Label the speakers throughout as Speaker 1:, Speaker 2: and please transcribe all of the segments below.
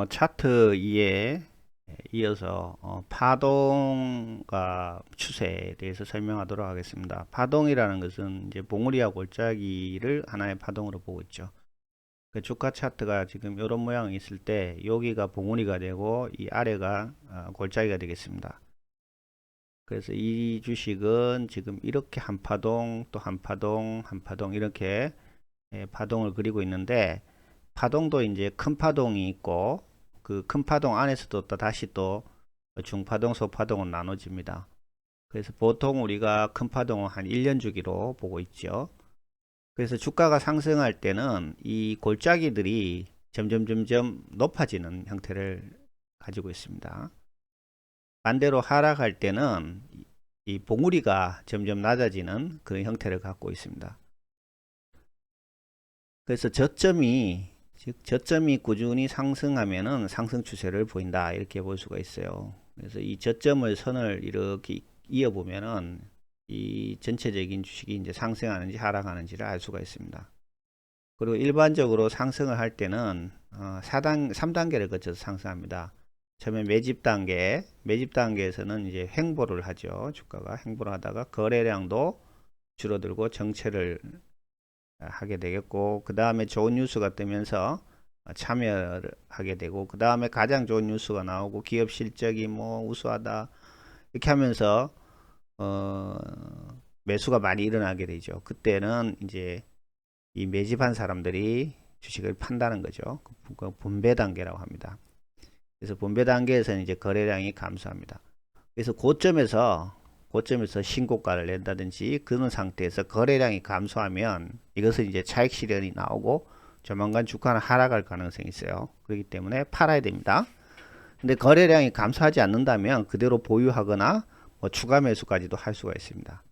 Speaker 1: 차트 2에 이어서 파동과 추세에 대해서 설명하도록 하겠습니다. 파동이라는 것은 이제 봉우리와 골짜기를 하나의 파동으로 보고 있죠. 그 주가 차트가 지금 이런 모양이 있을 때 여기가 봉우리가 되고 이 아래가 골짜기가 되겠습니다. 그래서 이 주식은 지금 이렇게 한 파동 또 한 파동 한 파동 이렇게 파동을 그리고 있는데, 파동도 이제 큰 파동이 있고 그 큰 파동 안에서도 또 다시 또 중파동, 소파동은 나눠집니다. 그래서 보통 우리가 큰 파동은 한 1년 주기로 보고 있죠. 그래서 주가가 상승할 때는 이 골짜기들이 점점 높아지는 형태를 가지고 있습니다. 반대로 하락할 때는 이 봉우리가 점점 낮아지는 그런 형태를 갖고 있습니다. 그래서 저점이 꾸준히 상승하면은 상승 추세를 보인다, 이렇게 볼 수가 있어요. 그래서 이 저점을 선을 이렇게 이어 보면은 이 전체적인 주식이 이제 상승하는지 하락하는지를 알 수가 있습니다. 그리고 일반적으로 상승을 할 때는 3단계를 거쳐서 상승합니다. 처음에 매집 단계에서는 이제 횡보를 하죠. 주가가 횡보를 하다가 거래량도 줄어들고 정체를 하게 되겠고, 그 다음에 좋은 뉴스가 뜨면서 참여를 하게 되고, 그 다음에 가장 좋은 뉴스가 나오고 기업 실적이 뭐 우수하다 이렇게 하면서 어, 매수가 많이 일어나게 되죠. 그때는 이제 이 매집한 사람들이 주식을 판다는 거죠. 그 분배 단계라고 합니다. 그래서 분배 단계에서는 이제 거래량이 감소합니다. 그래서 고점에서 신고가를 낸다든지 그런 상태에서 거래량이 감소하면 이것은 이제 차익 실현이 나오고 조만간 주가는 하락할 가능성이 있어요. 그렇기 때문에 팔아야 됩니다. 근데 거래량이 감소하지 않는다면 그대로 보유하거나 뭐 추가 매수까지도 할 수가 있습니다.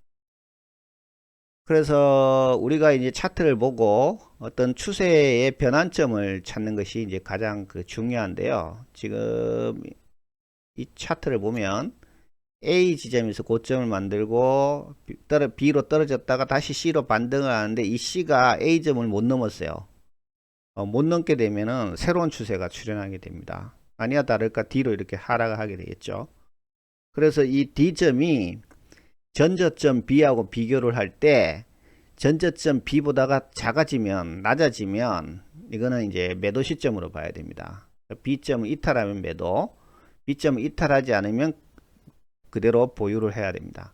Speaker 1: 그래서 우리가 이제 차트를 보고 어떤 추세의 변환점을 찾는 것이 이제 가장 중요한데요. 지금 이 차트를 보면 A 지점에서 고점을 만들고 B로 떨어졌다가 다시 C로 반등을 하는데, 이 C가 A점을 못 넘었어요. 못 넘게 되면은 새로운 추세가 출현하게 됩니다. 아니야 다를까 D로 이렇게 하락을 하게 되겠죠. 그래서 이 D점이 전저점 B하고 비교를 할 때 전저점 B보다가 작아지면, 낮아지면 이거는 이제 매도 시점으로 봐야 됩니다. B점을 이탈하면 매도, B점을 이탈하지 않으면 그대로 보유를 해야 됩니다.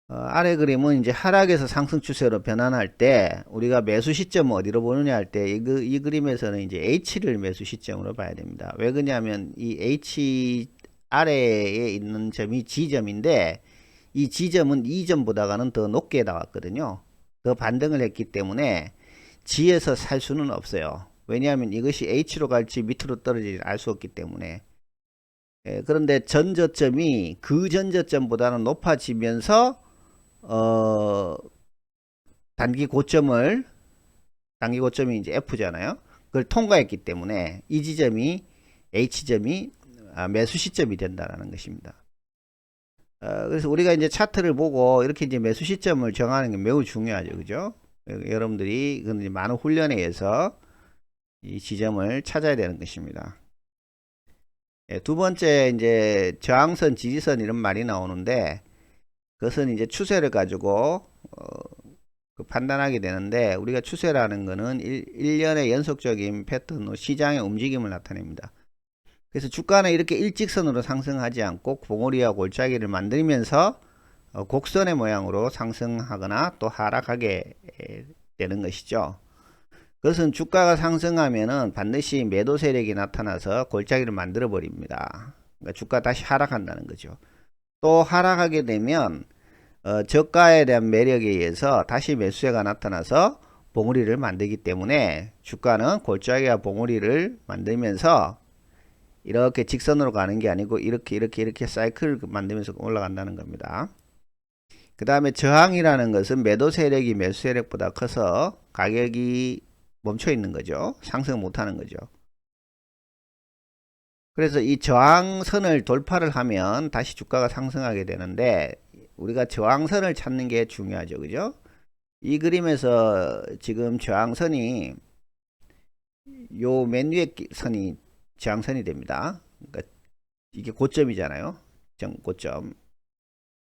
Speaker 1: 아래 그림은 이제 하락에서 상승 추세로 변환할 때 우리가 매수 시점을 어디로 보느냐 할 때 이 그림에서는 이제 H를 매수 시점으로 봐야 됩니다. 왜 그러냐면 이 H 아래에 있는 점이 G점인데, 이 G점은 E점보다는 더 높게 나왔거든요. 더 반등을 했기 때문에 G에서 살 수는 없어요. 왜냐하면 이것이 H로 갈지 밑으로 떨어질지 알 수 없기 때문에. 그런데 전저점이 그 전저점보다는 높아지면서 어, 단기 고점이 이제 F잖아요. 그걸 통과했기 때문에 이 지점이 H점이 매수 시점이 된다는 것입니다. 그래서 우리가 이제 차트를 보고 이렇게 이제 매수 시점을 정하는 게 매우 중요하죠. 그죠? 여러분들이 이제 많은 훈련에 의해서 이 지점을 찾아야 되는 것입니다. 두 번째 이제 저항선, 지지선 이런 말이 나오는데, 그것은 이제 추세를 가지고 판단하게 되는데, 우리가 추세라는 것은 1년의 연속적인 패턴으로 시장의 움직임을 나타냅니다. 그래서 주가는 이렇게 일직선으로 상승하지 않고 봉우리와 골짜기를 만들면서 곡선의 모양으로 상승하거나 또 하락하게 되는 것이죠. 그것은 주가가 상승하면은 반드시 매도 세력이 나타나서 골짜기를 만들어 버립니다. 그러니까 주가 다시 하락한다는 거죠. 또 하락하게 되면 저가에 대한 매력에 의해서 다시 매수세가 나타나서 봉우리를 만들기 때문에 주가는 골짜기와 봉우리를 만들면서 이렇게 직선으로 가는 게 아니고 이렇게 사이클을 만들면서 올라간다는 겁니다. 그 다음에 저항이라는 것은 매도 세력이 매수 세력보다 커서 가격이 멈춰 있는 거죠. 상승 못하는 거죠. 그래서 이 저항선을 돌파를 하면 다시 주가가 상승하게 되는데, 우리가 저항선을 찾는 게 중요하죠. 그죠? 이 그림에서 지금 저항선이 요 맨 위에 선이 저항선이 됩니다. 그러니까 이게 고점이잖아요. 고점.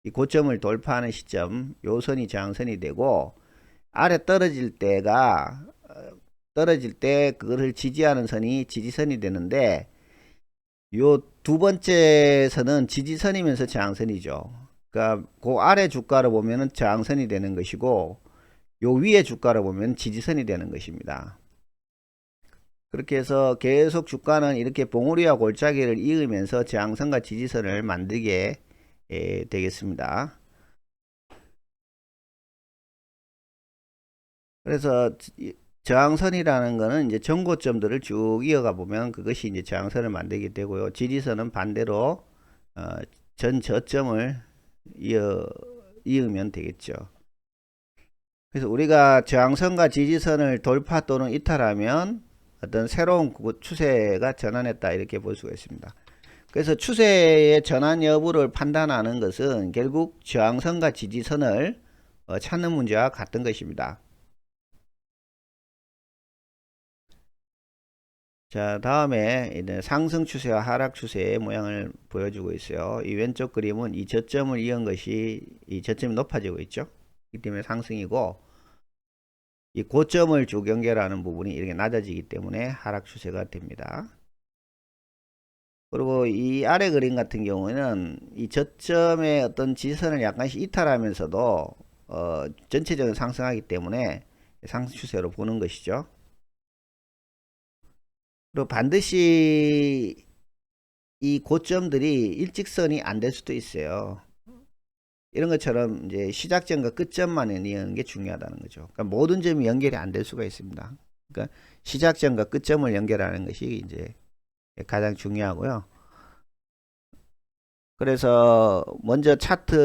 Speaker 1: 이 고점을 돌파하는 시점, 요 선이 저항선이 되고, 아래 떨어질 때 그거를 지지하는 선이 지지선이 되는데, 요 두 번째 선은 지지선이면서 저항선이죠. 그러니까 그 아래 주가를 보면은 저항선이 되는 것이고, 요 위에 주가를 보면 지지선이 되는 것입니다. 그렇게 해서 계속 주가는 이렇게 봉우리와 골짜기를 이으면서 저항선과 지지선을 만들게 되겠습니다. 그래서 저항선이라는 거는 이제 전고점들을 쭉 이어가 보면 그것이 이제 저항선을 만들게 되고요. 지지선은 반대로 전 저점을 이으면 되겠죠. 그래서 우리가 저항선과 지지선을 돌파 또는 이탈하면 어떤 새로운 추세가 전환했다 이렇게 볼 수가 있습니다. 그래서 추세의 전환 여부를 판단하는 것은 결국 저항선과 지지선을 찾는 문제와 같은 것입니다. 자, 다음에 이제 상승 추세와 하락 추세의 모양을 보여주고 있어요. 이 왼쪽 그림은 이 저점을 이은 것이 이 저점이 높아지고 있죠. 이 때문에 상승이고, 이 고점을 쭉 연결하는 부분이 이렇게 낮아지기 때문에 하락 추세가 됩니다. 그리고 이 아래 그림 같은 경우에는 이 저점의 어떤 지선을 약간씩 이탈하면서도 전체적으로 상승하기 때문에 상승 추세로 보는 것이죠. 그리고 반드시 이 고점들이 일직선이 안 될 수도 있어요. 이런 것처럼 이제 시작점과 끝점만 이어는 게 중요하다는 거죠. 그러니까 모든 점이 연결이 안 될 수가 있습니다. 그러니까 시작점과 끝점을 연결하는 것이 이제 가장 중요하고요. 그래서 먼저 차트를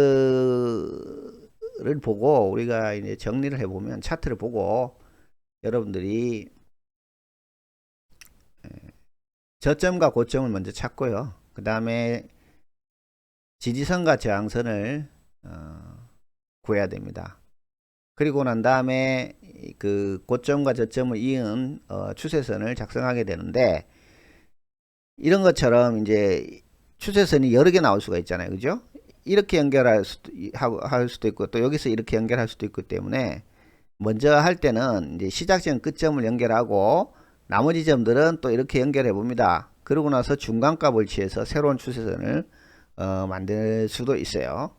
Speaker 1: 보고 우리가 이제 정리를 해보면 차트를 보고 여러분들이 저점과 고점을 먼저 찾고요. 그 다음에 지지선과 저항선을 구해야 됩니다. 그리고 난 다음에 그 고점과 저점을 이은 추세선을 작성하게 되는데, 이런 것처럼 이제 추세선이 여러 개 나올 수가 있잖아요. 그죠? 이렇게 연결할 수도 있고 또 여기서 이렇게 연결할 수도 있기 때문에 먼저 할 때는 이제 시작점 끝점을 연결하고 나머지 점들은 또 이렇게 연결해 봅니다. 그러고 나서 중간값을 취해서 새로운 추세선을 만들 수도 있어요.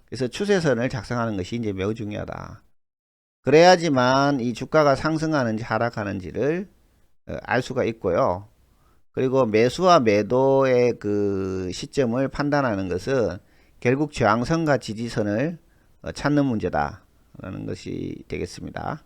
Speaker 1: 그래서 추세선을 작성하는 것이 이제 매우 중요하다. 그래야지만 이 주가가 상승하는지 하락하는지를 알 수가 있고요. 그리고 매수와 매도의 그 시점을 판단하는 것은 결국 저항선과 지지선을 찾는 문제다 라는 것이 되겠습니다.